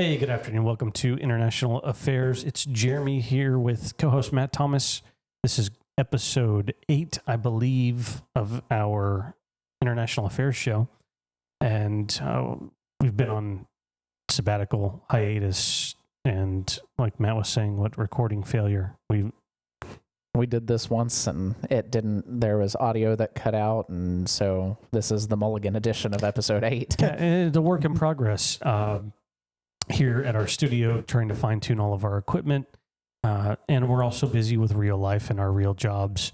Hey, good afternoon. Welcome to International Affairs. It's Jeremy here with co-host Matt Thomas. This is episode 8, I believe, of our International Affairs show. And we've been on sabbatical hiatus. And like Matt was saying, recording failure. We did this once and there was audio that cut out. And so this is the Mulligan edition of episode 8. Yeah, it's a work in progress. Here at our studio, trying to fine tune all of our equipment. And we're also busy with real life and our real jobs,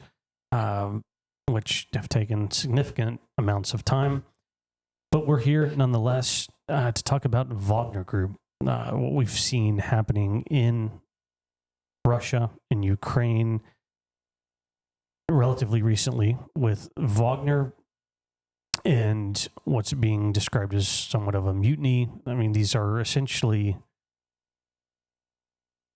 which have taken significant amounts of time. But we're here nonetheless to talk about Wagner Group, what we've seen happening in Russia, in Ukraine, relatively recently with Wagner and what's being described as somewhat of a mutiny. I mean, these are essentially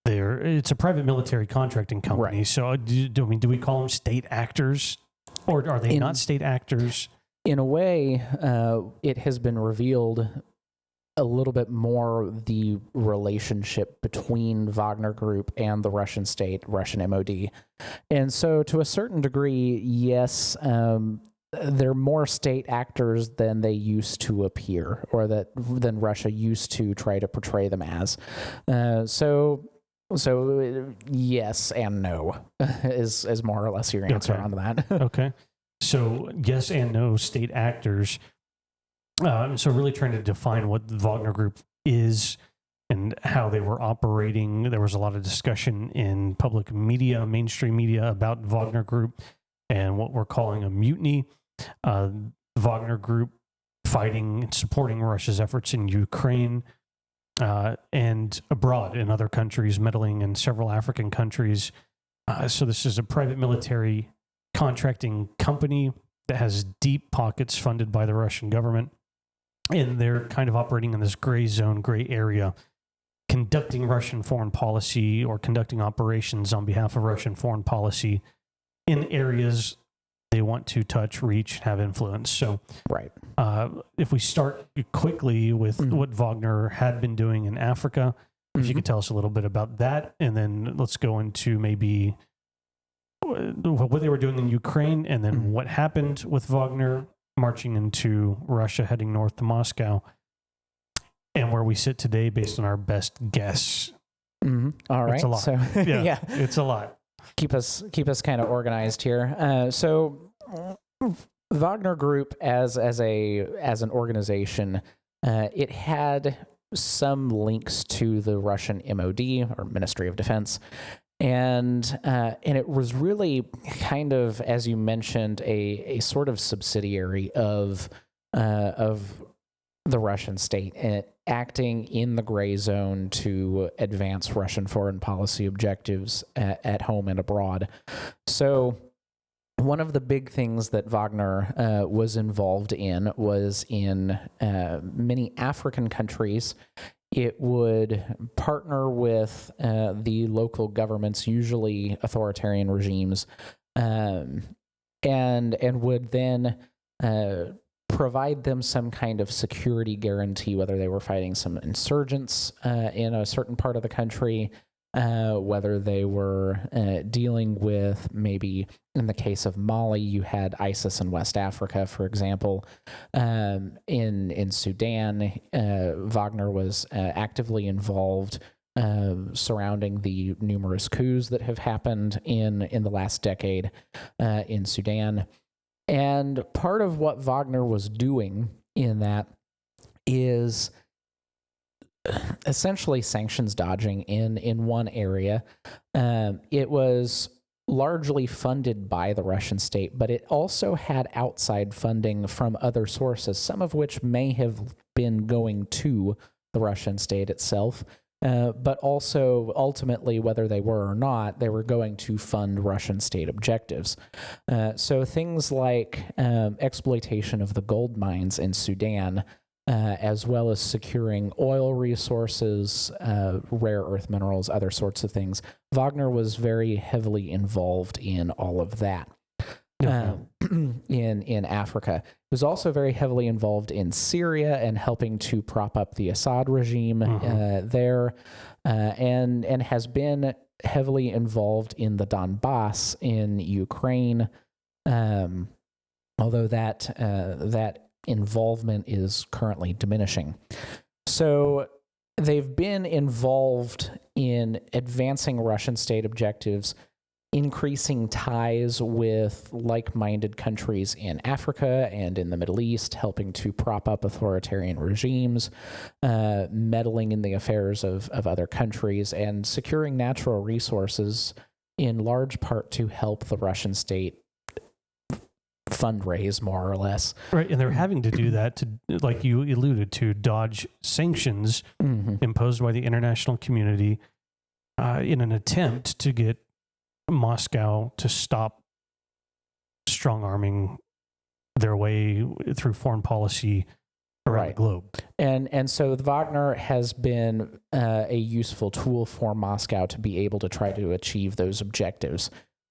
it's a private military contracting company. Right. So do we call them state actors, or are they not state actors? In a way, it has been revealed a little bit more the relationship between Wagner Group and the Russian state, Russian MOD. And so to a certain degree, yes, they're more state actors than they used to appear, or than Russia used to try to portray them as. So yes and no is more or less your answer on that. Okay. So yes and no, state actors. So really trying to define what the Wagner Group is and how they were operating. There was a lot of discussion in public media, mainstream media, about Wagner Group and what we're calling a mutiny. Wagner Group fighting and supporting Russia's efforts in Ukraine and abroad in other countries, meddling in several African countries. So this is a private military contracting company that has deep pockets funded by the Russian government. And they're kind of operating in this gray zone, gray area, conducting Russian foreign policy or conducting operations on behalf of Russian foreign policy in areas they want to touch, reach, have influence. So, right. If we start quickly with what Wagner had been doing in Africa, if you could tell us a little bit about that, and then let's go into maybe what they were doing in Ukraine, and then what happened with Wagner marching into Russia, heading north to Moscow, and where we sit today based on our best guess. All right. It's a lot. So, yeah, it's a lot. Keep us kind of organized here. So Wagner Group as an organization, it had some links to the Russian MOD, or Ministry of Defense. And it was really kind of, as you mentioned, a sort of subsidiary of the Russian state, and acting in the gray zone to advance Russian foreign policy objectives at home and abroad. So one of the big things that Wagner was involved in was in many African countries. It would partner with the local governments, usually authoritarian regimes, and would then provide them some kind of security guarantee, whether they were fighting some insurgents in a certain part of the country, whether they were dealing with, maybe in the case of Mali, you had ISIS in West Africa, for example. In Sudan, Wagner was actively involved surrounding the numerous coups that have happened in the last decade in Sudan. And part of what Wagner was doing in that is essentially sanctions dodging in one area. It was largely funded by the Russian state, but it also had outside funding from other sources, some of which may have been going to the Russian state itself, but also ultimately, whether they were or not, they were going to fund Russian state objectives. So things like exploitation of the gold mines in Sudan, as well as securing oil resources, rare earth minerals, other sorts of things. Wagner was very heavily involved in all of that. in Africa. He was also very heavily involved in Syria and helping to prop up the Assad regime there, and has been heavily involved in the Donbass in Ukraine, although that involvement is currently diminishing. So they've been involved in advancing Russian state objectives, increasing ties with like-minded countries in Africa and in the Middle East, helping to prop up authoritarian regimes, meddling in the affairs of other countries, and securing natural resources in large part to help the Russian state fundraise, more or less. Right, and they're having to do that to, like you alluded to, dodge sanctions imposed by the international community in an attempt to get Moscow to stop strong-arming their way through foreign policy around the globe. And so Wagner has been a useful tool for Moscow to be able to try to achieve those objectives.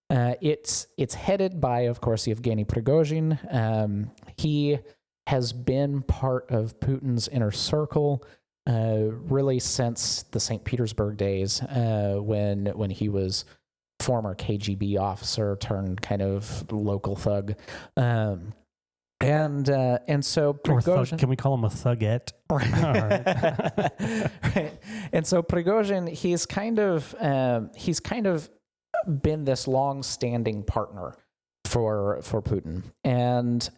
It's headed by, of course, Yevgeny Prigozhin. He has been part of Putin's inner circle really since the St. Petersburg days, when he was former KGB officer turned kind of local thug. And so Prigozhin, can we call him a thugette? Right. And so Prigozhin, he's kind of been this long-standing partner for Putin. And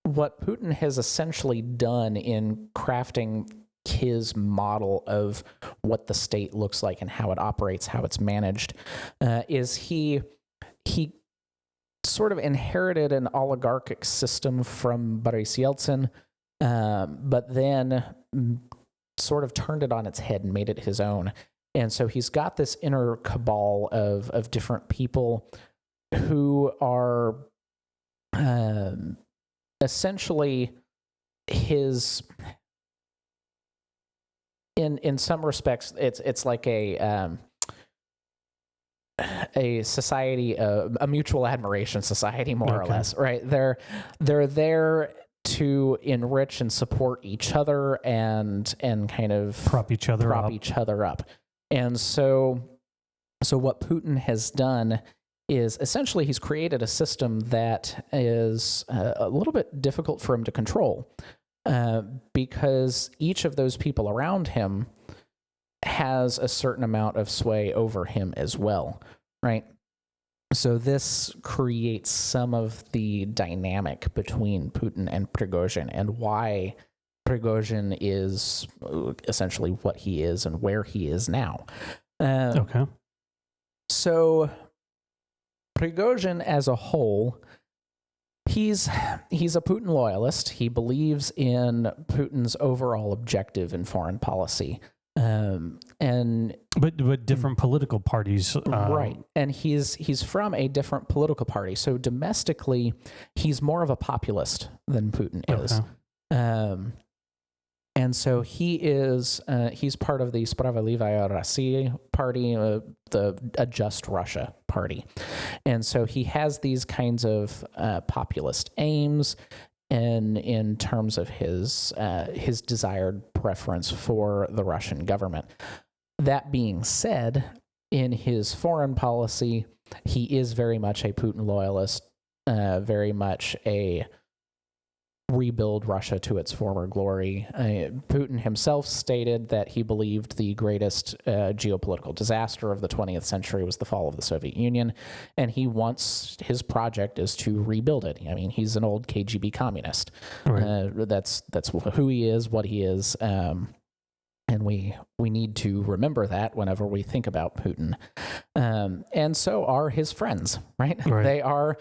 what Putin has essentially done in crafting his model of what the state looks like and how it operates, how it's managed, is he sort of inherited an oligarchic system from Boris Yeltsin, but then sort of turned it on its head and made it his own. And so he's got this inner cabal of different people who are essentially his... In some respects, it's like a society, a mutual admiration society, more or less, right? They're there to enrich and support each other and kind of prop each other up. And so what Putin has done is essentially he's created a system that is a little bit difficult for him to control. Because each of those people around him has a certain amount of sway over him as well, right? So this creates some of the dynamic between Putin and Prigozhin and why Prigozhin is essentially what he is and where he is now. So Prigozhin as a whole... He's a Putin loyalist. He believes in Putin's overall objective in foreign policy, but different political parties, right? And he's from a different political party. So domestically, he's more of a populist than Putin is. And so he's part of the Spravedlivaya Rossiya party, a Just Russia party. And so he has these kinds of populist aims in terms of his desired preference for the Russian government. That being said, in his foreign policy, he is very much a Putin loyalist, very much a rebuild Russia to its former glory. Putin himself stated that he believed the greatest geopolitical disaster of the 20th century was the fall of the Soviet Union, and his project is to rebuild it. I mean, he's an old KGB communist. Right. That's who he is, what he is, and we need to remember that whenever we think about Putin. And so are his friends, right? They are,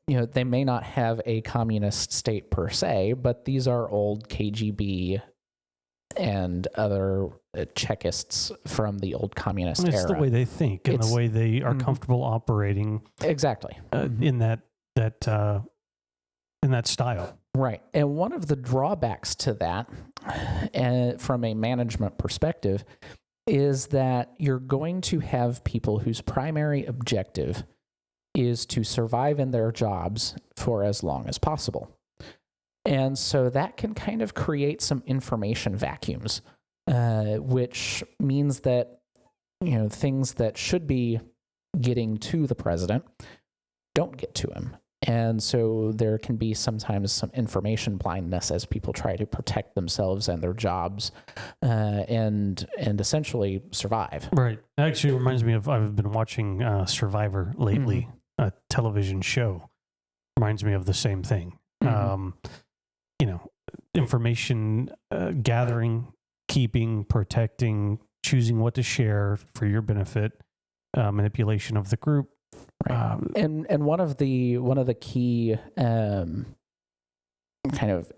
they may not have a communist state per se, but these are old KGB and other Chekists from from the communist era. It's the way they think and the way they are comfortable operating. Exactly. In that style. Right. And one of the drawbacks to that, from a management perspective, is that you're going to have people whose primary objective is to survive in their jobs for as long as possible. And so that can kind of create some information vacuums, which means that, things that should be getting to the president don't get to him. And so there can be sometimes some information blindness as people try to protect themselves and their jobs, and essentially survive. Right. Actually, it reminds me of, I've been watching Survivor lately, a television show. Reminds me of the same thing. Information gathering, keeping, protecting, choosing what to share for your benefit, manipulation of the group. Right. And one of the key kind of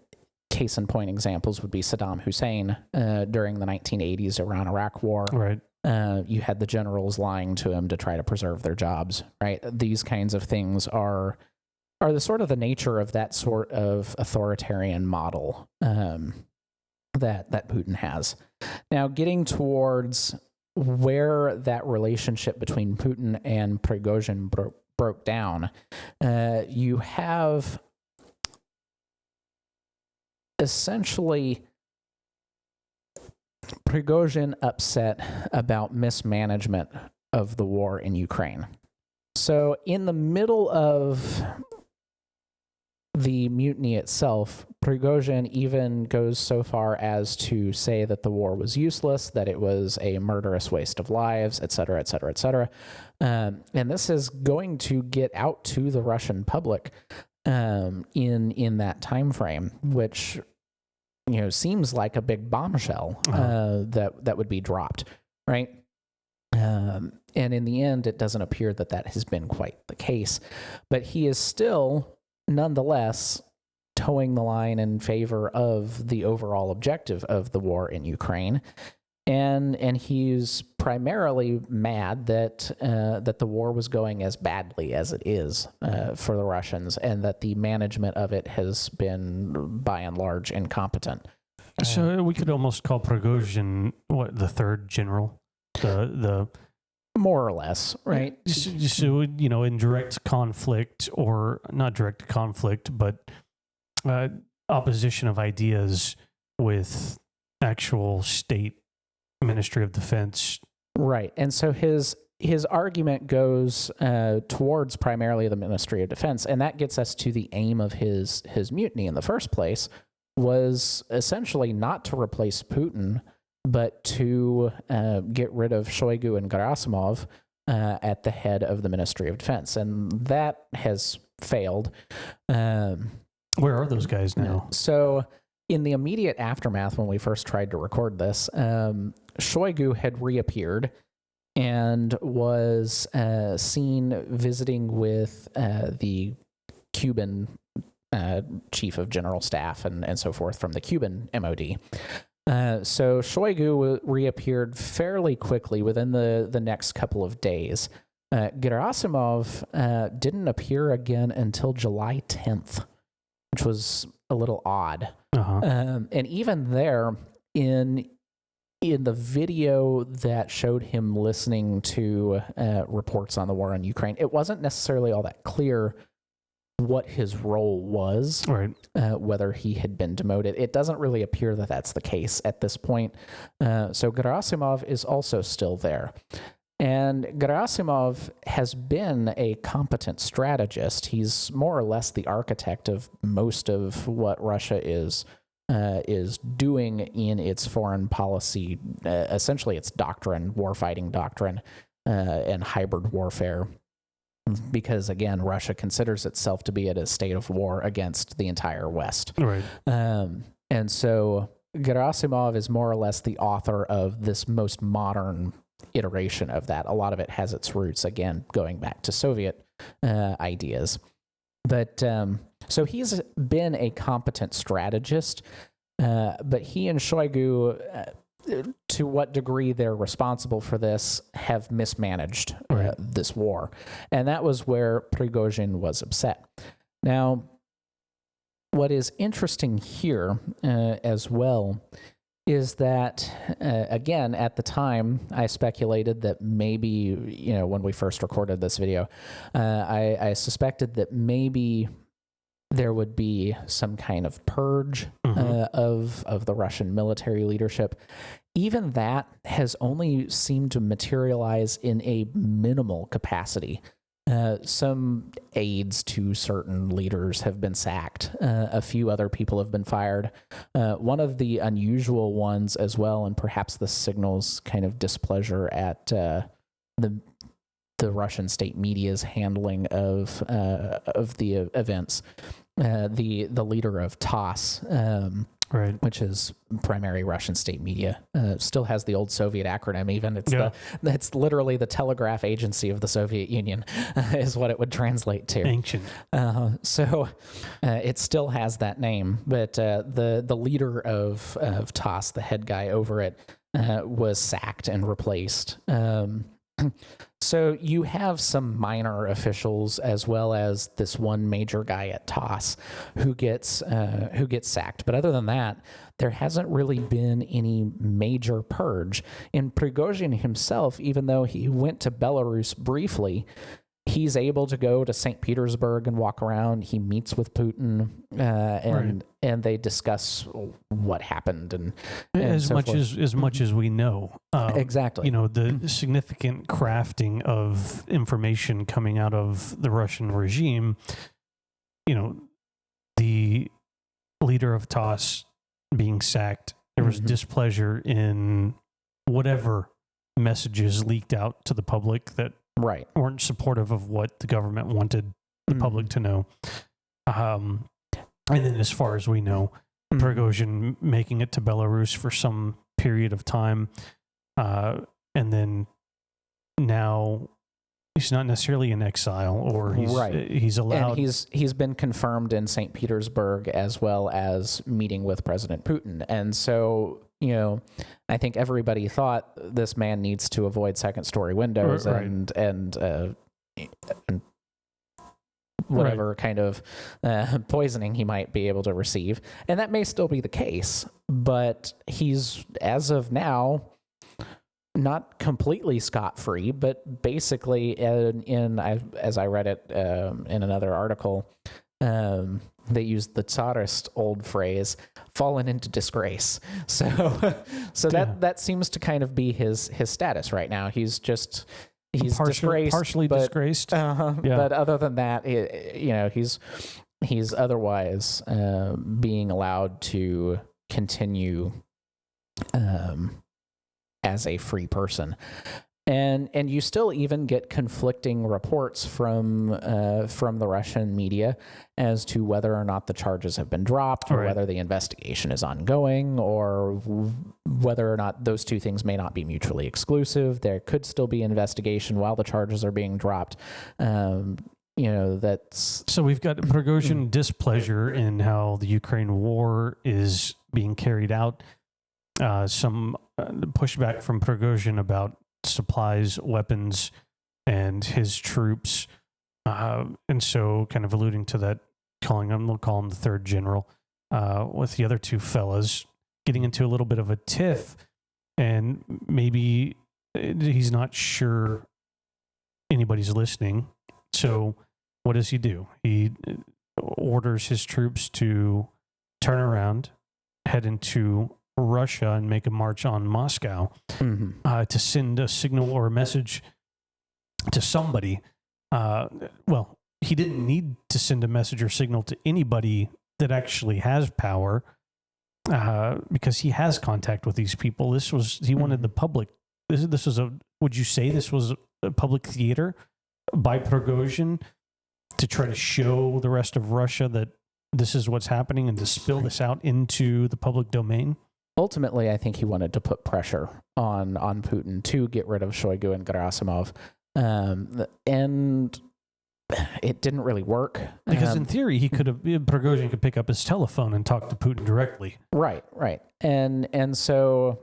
case in point examples would be Saddam Hussein during the 1980s Iran-Iraq War. Right. You had the generals lying to him to try to preserve their jobs. Right. These kinds of things are the sort of the nature of that sort of authoritarian model that Putin has. Now, getting towards where that relationship between Putin and Prigozhin broke down, you have essentially Prigozhin upset about mismanagement of the war in Ukraine. So in the middle of the mutiny itself, Prigozhin even goes so far as to say that the war was useless, that it was a murderous waste of lives, et cetera, et cetera, et cetera. And this is going to get out to the Russian public in that time frame, which seems like a big bombshell that would be dropped, right? And in the end, it doesn't appear that has been quite the case. But he is still, nonetheless, towing the line in favor of the overall objective of the war in Ukraine. And he's primarily mad that the war was going as badly as it is for the Russians, and that the management of it has been, by and large, incompetent. So we could almost call Prigozhin the third general, the more or less, right? So in direct conflict, or not direct conflict, but opposition of ideas with actual state Ministry of Defense. Right. And so his argument goes towards primarily the Ministry of Defense, and that gets us to the aim of his mutiny in the first place, was essentially not to replace Putin, but to get rid of Shoigu and Gerasimov at the head of the Ministry of Defense. And that has failed. Where are those guys now? So in the immediate aftermath, when we first tried to record this, Shoigu had reappeared and was seen visiting with the Cuban chief of general staff and so forth from the Cuban MOD. So Shoigu reappeared fairly quickly within the next couple of days. Gerasimov didn't appear again until July 10th, which was a little odd. And even there, in the video that showed him listening to reports on the war in Ukraine, it wasn't necessarily all that clear what his role was, right? Whether he had been demoted. It doesn't really appear that that's the case at this point. So Gerasimov is also still there. And Gerasimov has been a competent strategist. He's more or less the architect of most of what Russia is doing in its foreign policy, essentially its doctrine, warfighting doctrine, and hybrid warfare. Because, again, Russia considers itself to be at a state of war against the entire West. Right. And so Gerasimov is more or less the author of this most modern iteration of that. A lot of it has its roots, again, going back to Soviet ideas. But so he's been a competent strategist, but he and Shoigu, to what degree they're responsible for this, have mismanaged this war. And that was where Prigozhin was upset. Now, what is interesting here as well is that, again, at the time, I speculated that maybe, when we first recorded this video, I suspected that maybe there would be some kind of purge of the Russian military leadership. Even that has only seemed to materialize in a minimal capacity. Some aides to certain leaders have been sacked. A few other people have been fired. One of the unusual ones as well, and perhaps this signals kind of displeasure at the Russian state media's handling of the events. The leader of TASS, right, which is primary Russian state media, still has the old Soviet acronym. Even it's literally the telegraph agency of the Soviet Union, is what it would translate to. Ancient. So it still has that name, but the leader of TASS, the head guy over it, was sacked and replaced. So you have some minor officials as well as this one major guy at TASS who gets sacked. But other than that, there hasn't really been any major purge. And Prigozhin himself, even though he went to Belarus briefly, he's able to go to St. Petersburg and walk around. He meets with Putin, and they discuss what happened and as so much forth. as much as we know. Exactly. The significant crafting of information coming out of the Russian regime. The leader of TASS being sacked. There was displeasure in whatever messages leaked out to the public that weren't supportive of what the government wanted the public to know. And then as far as we know, Prigozhin making it to Belarus for some period of time. And then now he's not necessarily in exile, or he's allowed. And he's been confirmed in St. Petersburg as well as meeting with President Putin. And so, I think everybody thought this man needs to avoid second story windows and whatever kind of poisoning he might be able to receive. And that may still be the case, but he's, as of now, not completely scot-free, but basically as I read it in another article, they used the Tsarist old phrase, fallen into disgrace. So that seems to kind of be his status right now. He's disgraced, partially disgraced. But other than that, he's otherwise being allowed to continue as a free person. And you still even get conflicting reports from the Russian media as to whether or not the charges have been dropped, or whether the investigation is ongoing, or whether or not those two things may not be mutually exclusive. There could still be investigation while the charges are being dropped. That's so we've got Prigozhin displeasure in how the Ukraine war is being carried out. Some pushback from Prigozhin about supplies, weapons, and his troops, and so kind of alluding to that, we'll call him the third general, with the other two fellas getting into a little bit of a tiff, and maybe he's not sure anybody's listening. So what does he do? He orders his troops to turn around, head into Russia, and make a march on Moscow, to send a signal or a message to somebody. Well, he didn't need to send a message or signal to anybody that actually has power, because he has contact with these people. He wanted the public. This was would you say this was a public theater by Prigozhin to try to show the rest of Russia that this is what's happening and to spill this out into the public domain? Ultimately, I think he wanted to put pressure on Putin to get rid of Shoigu and Gerasimov, and it didn't really work. Because in theory, Prigozhin could pick up his telephone and talk to Putin directly. Right, and so,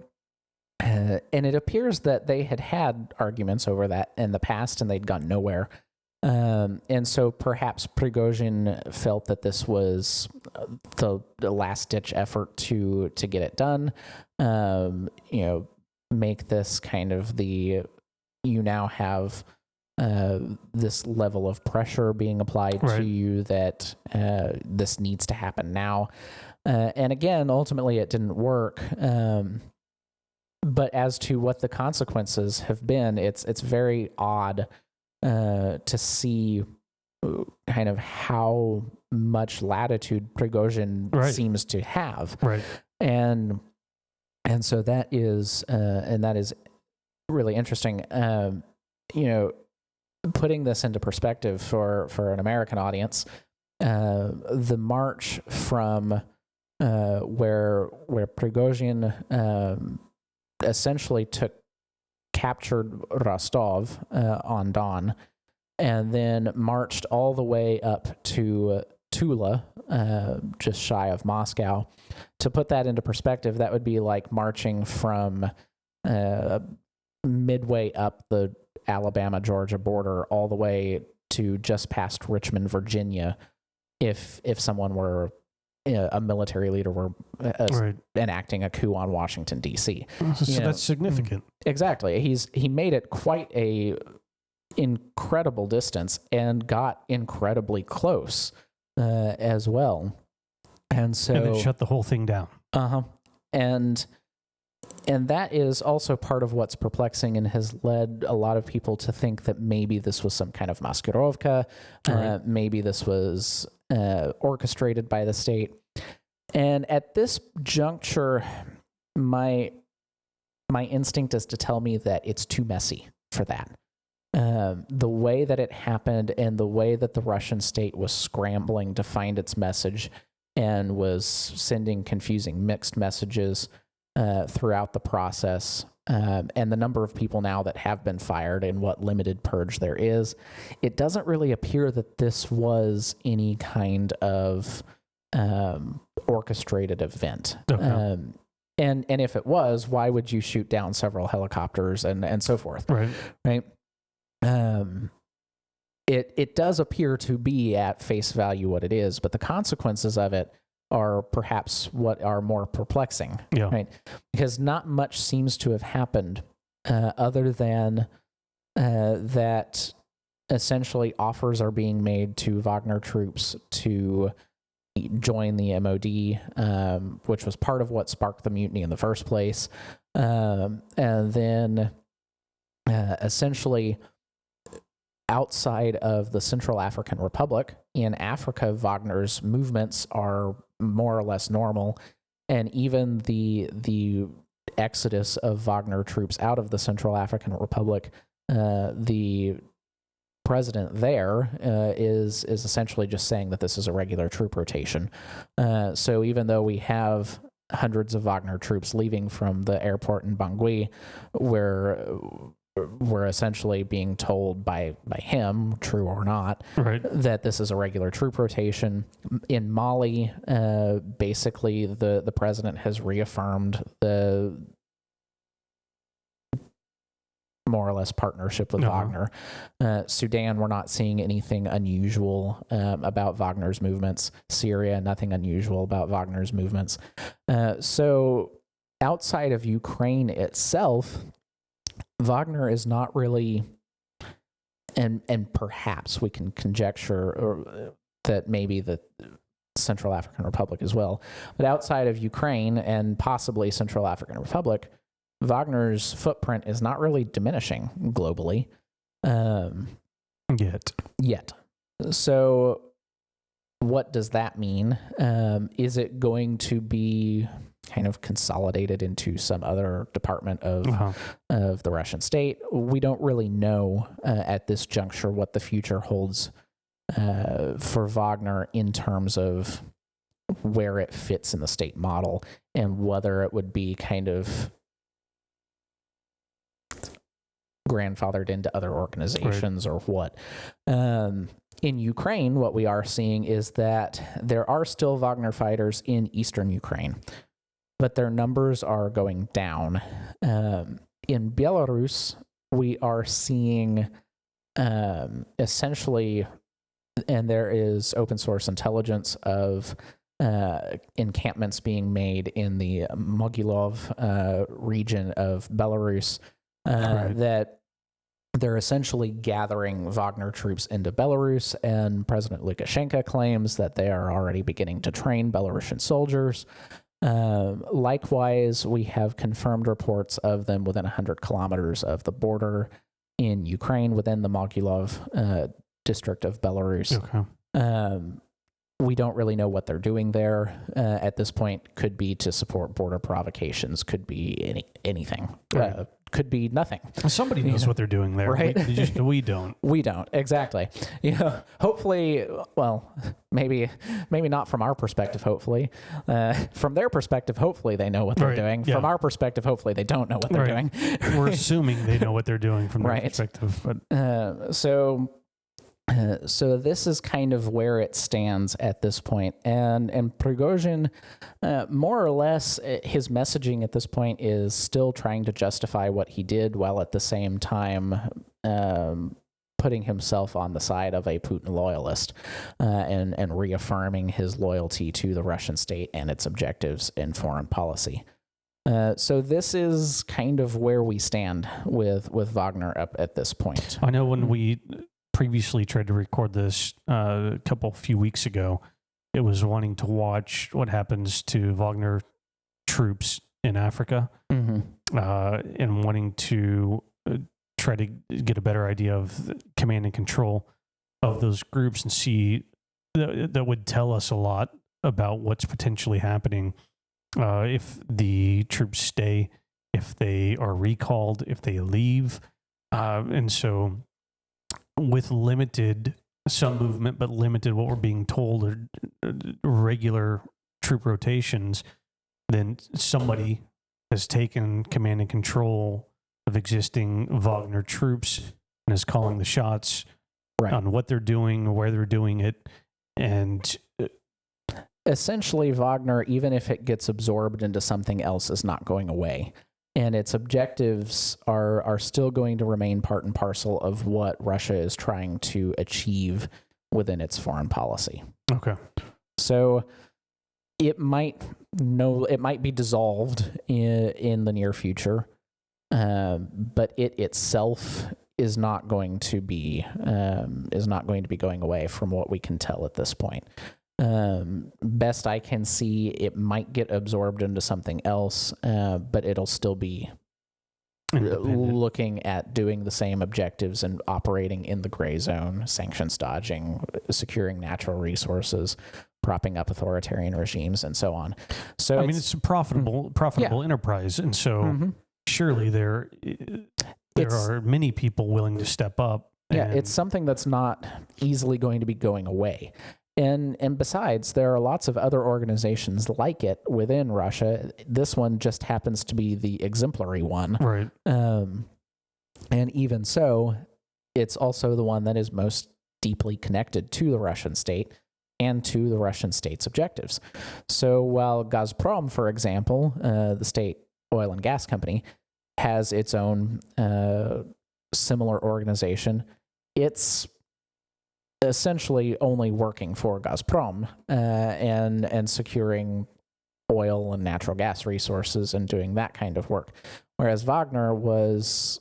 and it appears that they had arguments over that in the past, and they'd gone nowhere. And so perhaps Prigozhin felt that this was the last-ditch effort to get it done. Make this kind of you now have this level of pressure being applied to you that this needs to happen now. And again, ultimately, it didn't work. But as to what the consequences have been, it's very odd to see kind of how much latitude Prigozhin seems to have. Right. And so that is really interesting. Putting this into perspective for an American audience, the march from where Prigozhin essentially captured Rostov on Don, and then marched all the way up to Tula, just shy of Moscow. To put that into perspective, that would be like marching from midway up the Alabama-Georgia border all the way to just past Richmond, Virginia, if someone were a military leader were enacting a coup on Washington, D.C. So that's significant. Exactly. He made it quite a incredible distance and got incredibly close as well. And so... And it shut the whole thing down. Uh-huh. And that is also part of what's perplexing and has led a lot of people to think that maybe this was some kind of maskirovka, maybe this was orchestrated by the state. And at this juncture, my instinct is to tell me that it's too messy for that. The way that it happened and the way that the Russian state was scrambling to find its message and was sending confusing mixed messages throughout the process, and the number of people now that have been fired and what limited purge there is, it doesn't really appear that this was any kind of orchestrated event. Okay. And if it was, why would you shoot down several helicopters and so forth? Right. It does appear to be at face value what it is, but the consequences of it are perhaps what are more perplexing, right? Because not much seems to have happened other than that essentially offers are being made to Wagner troops to join the MOD, which was part of what sparked the mutiny in the first place. And then essentially outside of the Central African Republic, in Africa, Wagner's movements are more or less normal, and even the exodus of Wagner troops out of the Central African Republic, the president there is essentially just saying that this is a regular troop rotation. So even though we have hundreds of Wagner troops leaving from the airport in Bangui, where we're essentially being told by him, true or not, that this is a regular troop rotation. In Mali, basically the president has reaffirmed the more or less partnership with Wagner. Sudan, we're not seeing anything unusual about Wagner's movements. Syria, nothing unusual about Wagner's movements. So outside of Ukraine itself, Wagner is not really, and perhaps we can conjecture that maybe the Central African Republic as well, but outside of Ukraine and possibly Central African Republic, Wagner's footprint is not really diminishing globally. Yet. So what does that mean? Is it going to be kind of consolidated into some other department of the Russian state? We don't really know at this juncture what the future holds for Wagner in terms of where it fits in the state model and whether it would be kind of grandfathered into other organizations or what. In Ukraine, what we are seeing is that there are still Wagner fighters in eastern Ukraine, but their numbers are going down. In Belarus, we are seeing essentially, and there is open source intelligence of encampments being made in the Mogilov region of Belarus that they're essentially gathering Wagner troops into Belarus, and President Lukashenko claims that they are already beginning to train Belarusian soldiers. Likewise, we have confirmed reports of them within 100 kilometers of the border in Ukraine, within the Mogilov district of Belarus. Okay. We don't really know what they're doing there at this point. Could be to support border provocations, could be anything. Right. Could be nothing. Somebody knows what they're doing there, right? We don't. We don't, exactly. Hopefully, well, maybe not from our perspective. Hopefully, from their perspective, hopefully they know what they're doing. Yeah. From our perspective, hopefully they don't know what they're doing. We're assuming they know what they're doing from their perspective, but so this is kind of where it stands at this point. And Prigozhin, more or less, his messaging at this point is still trying to justify what he did, while at the same time putting himself on the side of a Putin loyalist and reaffirming his loyalty to the Russian state and its objectives in foreign policy. So this is kind of where we stand with Wagner up at this point. I know when we previously tried to record this few weeks ago, it was wanting to watch what happens to Wagner troops in Africa, and wanting to try to get a better idea of command and control of those groups, and see that would tell us a lot about what's potentially happening if the troops stay, if they are recalled, if they leave, and so with some movement, but limited what we're being told are regular troop rotations, then somebody has taken command and control of existing Wagner troops and is calling the shots on what they're doing, where they're doing it. And essentially, Wagner, even if it gets absorbed into something else, is not going away. And its objectives are still going to remain part and parcel of what Russia is trying to achieve within its foreign policy. Okay. So it might be dissolved in the near future, but it itself is not going to be going away from what we can tell at this point. Best I can see, it might get absorbed into something else, but it'll still be looking at doing the same objectives and operating in the gray zone, sanctions dodging, securing natural resources, propping up authoritarian regimes, and so on. So it's a profitable enterprise, and so surely there are many people willing to step up. Yeah, it's something that's not easily going to be going away. And besides, there are lots of other organizations like it within Russia. This one just happens to be the exemplary one. Right. And even so, it's also the one that is most deeply connected to the Russian state and to the Russian state's objectives. So while Gazprom, for example, the state oil and gas company, has its own similar organization, it's essentially only working for Gazprom and securing oil and natural gas resources and doing that kind of work. Whereas Wagner was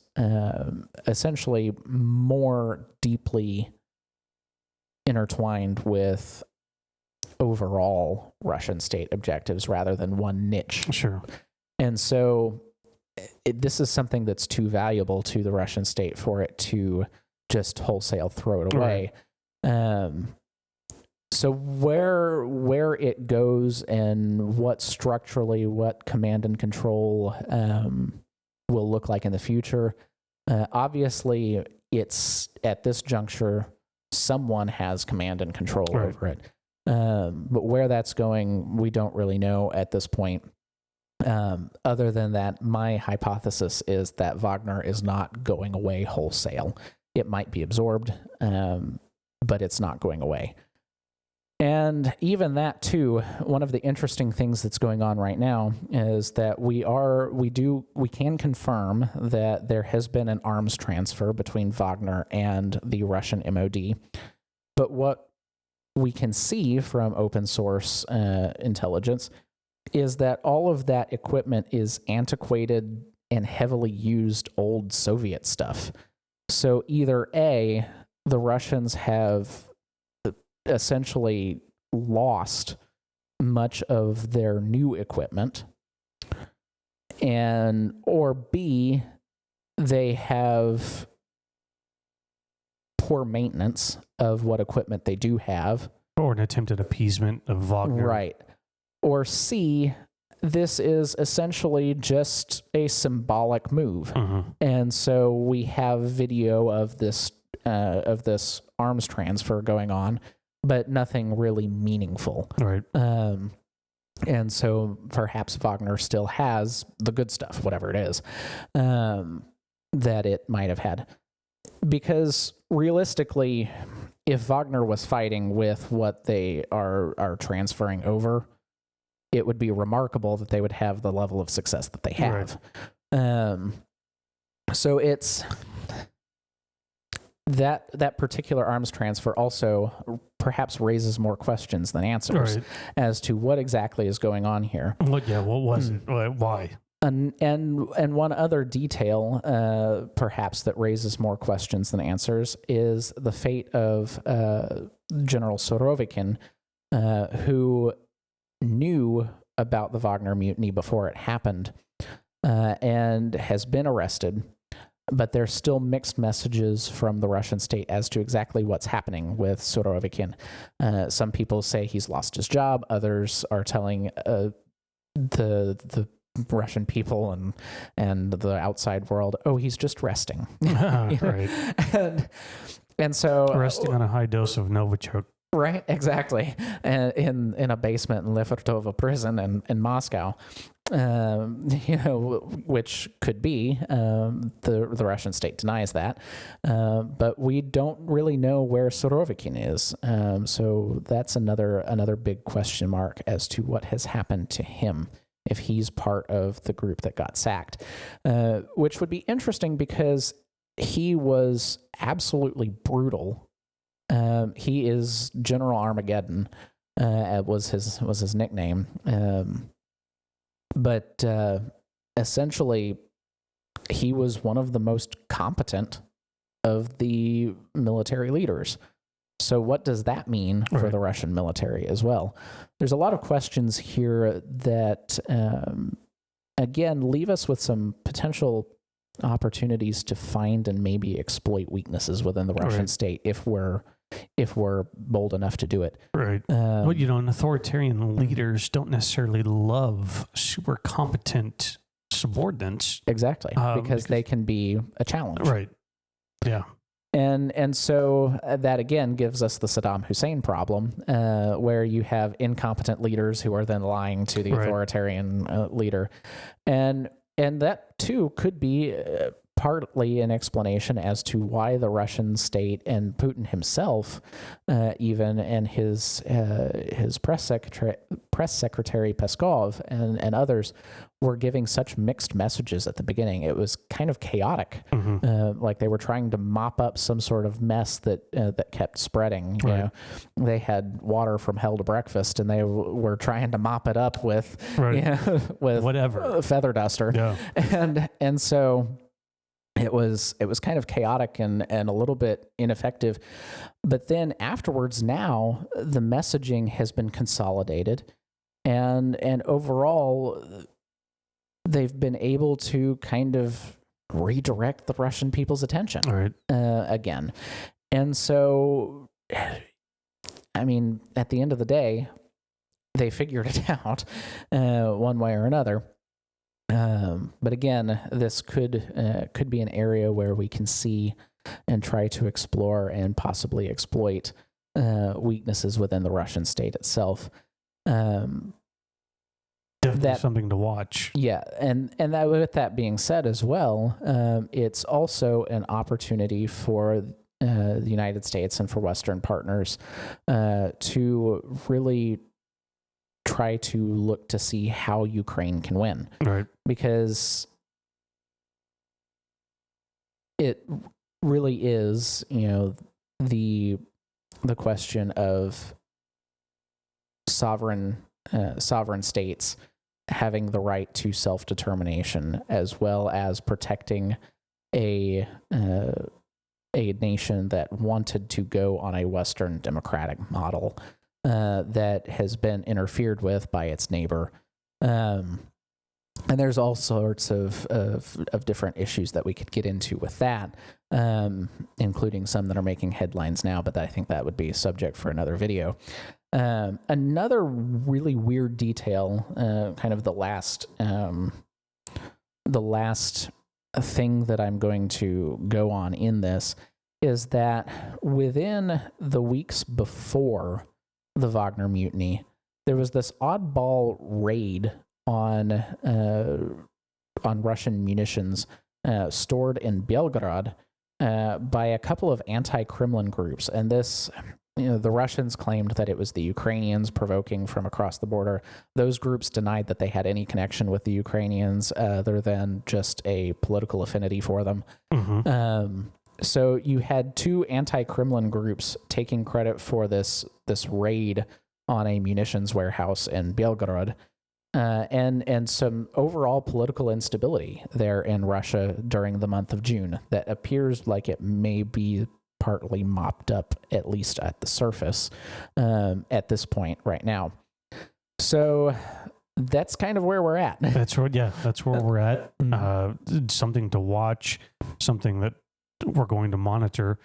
essentially more deeply intertwined with overall Russian state objectives rather than one niche. Sure. And so this is something that's too valuable to the Russian state for it to just wholesale throw it away. Right. So where it goes and what command and control will look like in the future, obviously it's at this juncture someone has command and control over it. But where that's going, we don't really know at this point. Other than that, my hypothesis is that Wagner is not going away wholesale. It might be absorbed, but it's not going away. And even that too, one of the interesting things that's going on right now is that we can confirm that there has been an arms transfer between Wagner and the Russian MOD. But what we can see from open source intelligence is that all of that equipment is antiquated and heavily used old Soviet stuff. So either A, the Russians have essentially lost much of their new equipment, or B, they have poor maintenance of what equipment they do have, or an attempted appeasement of Wagner. right? Or C, this is essentially just a symbolic move, and so we have video of this arms transfer going on, but nothing really meaningful. Right. And so perhaps Wagner still has the good stuff, whatever it is, that it might have had. Because realistically, if Wagner was fighting with what they are transferring over, it would be remarkable that they would have the level of success that they have. Right. So it's that particular arms transfer also perhaps raises more questions than answers, right, as to what exactly is going on here. What was it? Why? And one other detail, perhaps, that raises more questions than answers is the fate of General Surovikin, who knew about the Wagner mutiny before it happened, and has been arrested. But there's still mixed messages from the Russian state as to exactly what's happening with Surovikin. Some people say he's lost his job. Others are telling the Russian people and the outside world, oh, he's just resting. Right. And so resting on a high dose of Novichok. Right, exactly. In a basement in Lefortovo prison in Moscow. Which could be, the Russian state denies that, but we don't really know where Surovikin is. So that's another big question mark as to what has happened to him, if he's part of the group that got sacked, which would be interesting because he was absolutely brutal. He is General Armageddon, was his nickname. But essentially, he was one of the most competent of the military leaders. So what does that mean for the Russian military as well? There's a lot of questions here that, again, leave us with some potential opportunities to find and maybe exploit weaknesses within the Russian state if we're bold enough to do it. Right. Well, and authoritarian leaders don't necessarily love super competent subordinates. Exactly. Because they can be a challenge. Right. Yeah. And so that, again, gives us the Saddam Hussein problem, where you have incompetent leaders who are then lying to the authoritarian leader. And that, too, could be partly an explanation as to why the Russian state and Putin himself, even, and his press secretary Peskov and others were giving such mixed messages at the beginning. It was kind of chaotic, like they were trying to mop up some sort of mess that kept spreading. You know, they had water from hell to breakfast, and they were trying to mop it up with with whatever feather duster, and so. It was kind of chaotic and a little bit ineffective. But then afterwards, now the messaging has been consolidated, and overall they've been able to kind of redirect the Russian people's attention again. And so, I mean, at the end of the day, they figured it out one way or another. But again, this could be an area where we can see and try to explore and possibly exploit weaknesses within the Russian state itself. Definitely something to watch. Yeah, and that, with that being said as well, it's also an opportunity for the United States and for Western partners to really try to look to see how Ukraine can win. Right. Because it really is, the question of sovereign states having the right to self-determination, as well as protecting a nation that wanted to go on a Western democratic model that has been interfered with by its neighbor. And there's all sorts of different issues that we could get into with that, including some that are making headlines now, but I think that would be a subject for another video. Another really weird detail, kind of the last thing that I'm going to go on in this, is that within the weeks before the Wagner mutiny, there was this oddball raid on Russian munitions stored in Belgorod by a couple of anti-Kremlin groups. And this, the Russians claimed that it was the Ukrainians provoking from across the border. Those groups denied that they had any connection with the Ukrainians other than just a political affinity for them. Mm-hmm. So you had two anti-Kremlin groups taking credit for this raid on a munitions warehouse in Belgorod. And some overall political instability there in Russia during the month of June that appears like it may be partly mopped up, at least at the surface, at this point right now. So that's kind of where we're at. That's where we're at. Something to watch, something that we're going to monitor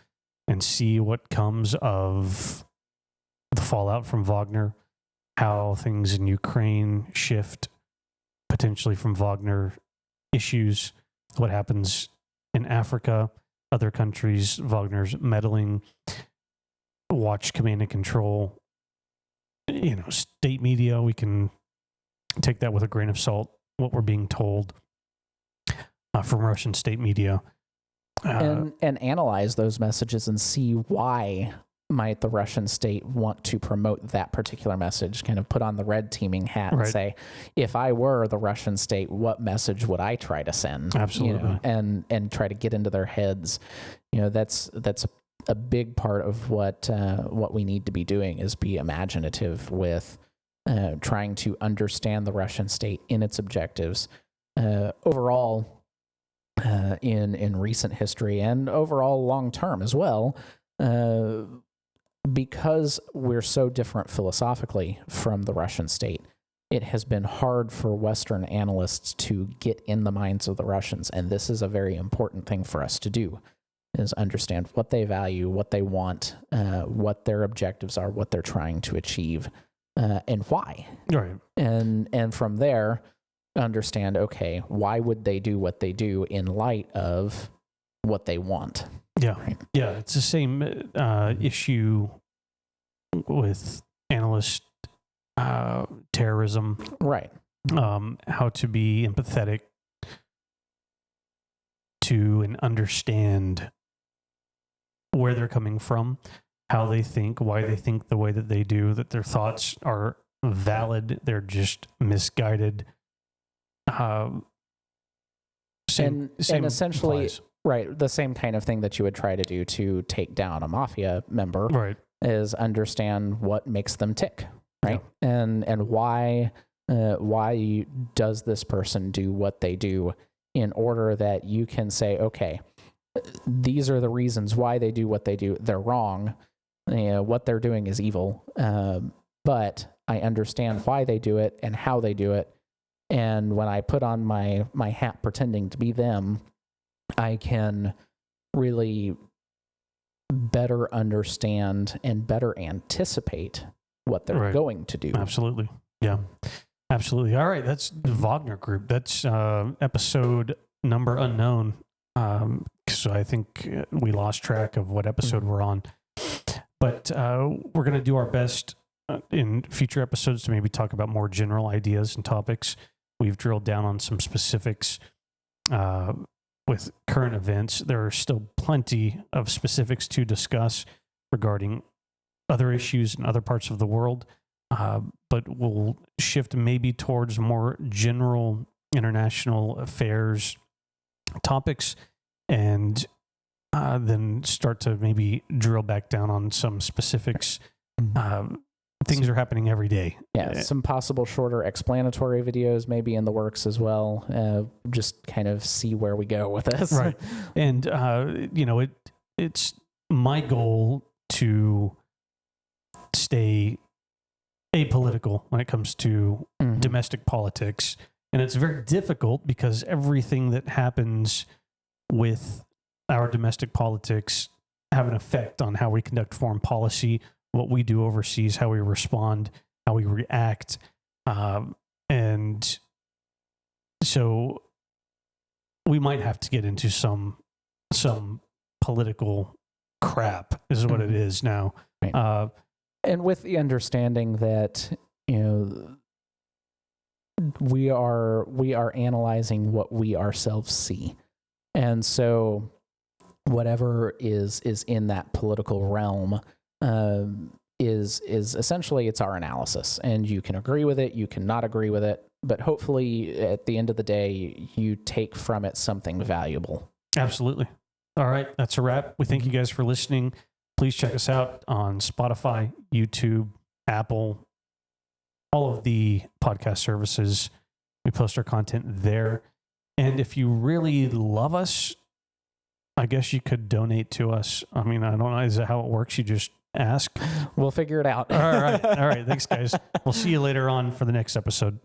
and see what comes of the fallout from Wagner, how things in Ukraine shift potentially from Wagner issues, what happens in Africa, other countries, Wagner's meddling, watch command and control, state media. We can take that with a grain of salt, what we're being told from Russian state media. And analyze those messages and see why might the Russian state want to promote that particular message, kind of put on the red teaming hat and say, if I were the Russian state, what message would I try to send? Absolutely. And try to get into their heads. That's a big part of what we need to be doing is be imaginative with trying to understand the Russian state in its objectives overall in recent history and overall long term as well. Because we're so different philosophically from the Russian state, it has been hard for Western analysts to get in the minds of the Russians. And this is a very important thing for us to do, is understand what they value, what they want, what their objectives are, what they're trying to achieve, and why. Right. And from there, understand, okay, why would they do what they do in light of what they want? Yeah. Right. Yeah. It's the same issue with analyst terrorism. Right. How to be empathetic to and understand where they're coming from, how they think, why they think the way that they do, that their thoughts are valid, they're just misguided. And essentially, applies. Right, the same kind of thing that you would try to do to take down a mafia member, right, is understand what makes them tick, right, yeah. and why does this person do what they do, in order that you can say, okay, these are the reasons why they do what they do. They're wrong. What they're doing is evil, but I understand why they do it and how they do it. And when I put on my hat pretending to be them, I can really better understand and better anticipate what they're going to do. Absolutely. Yeah, absolutely. All right. That's the Wagner Group. That's episode number unknown. So I think we lost track of what episode we're on. But we're going to do our best in future episodes to maybe talk about more general ideas and topics. We've drilled down on some specifics with current events. There are still plenty of specifics to discuss regarding other issues in other parts of the world, but we'll shift maybe towards more general international affairs topics, and then start to maybe drill back down on some specifics. Things are happening every day. Yeah, some possible shorter explanatory videos maybe in the works as well. Just kind of see where we go with this. Right. And, it's my goal to stay apolitical when it comes to domestic politics. And it's very difficult because everything that happens with our domestic politics have an effect on how we conduct foreign policy, what we do overseas, how we respond, how we react. And so we might have to get into some political crap is what it is now. Right. And with the understanding that, we are analyzing what we ourselves see. And so whatever is in that political realm is essentially, it's our analysis, and you can agree with it, you cannot agree with it, but hopefully at the end of the day, you take from it something valuable. Absolutely. All right. That's a wrap. We thank you guys for listening. Please check us out on Spotify, YouTube, Apple, all of the podcast services. We post our content there. And if you really love us, I guess you could donate to us. I mean, I don't know. Is that how it works? You just ask? We'll figure it out. All right. All right. Thanks, guys. We'll see you later on for the next episode.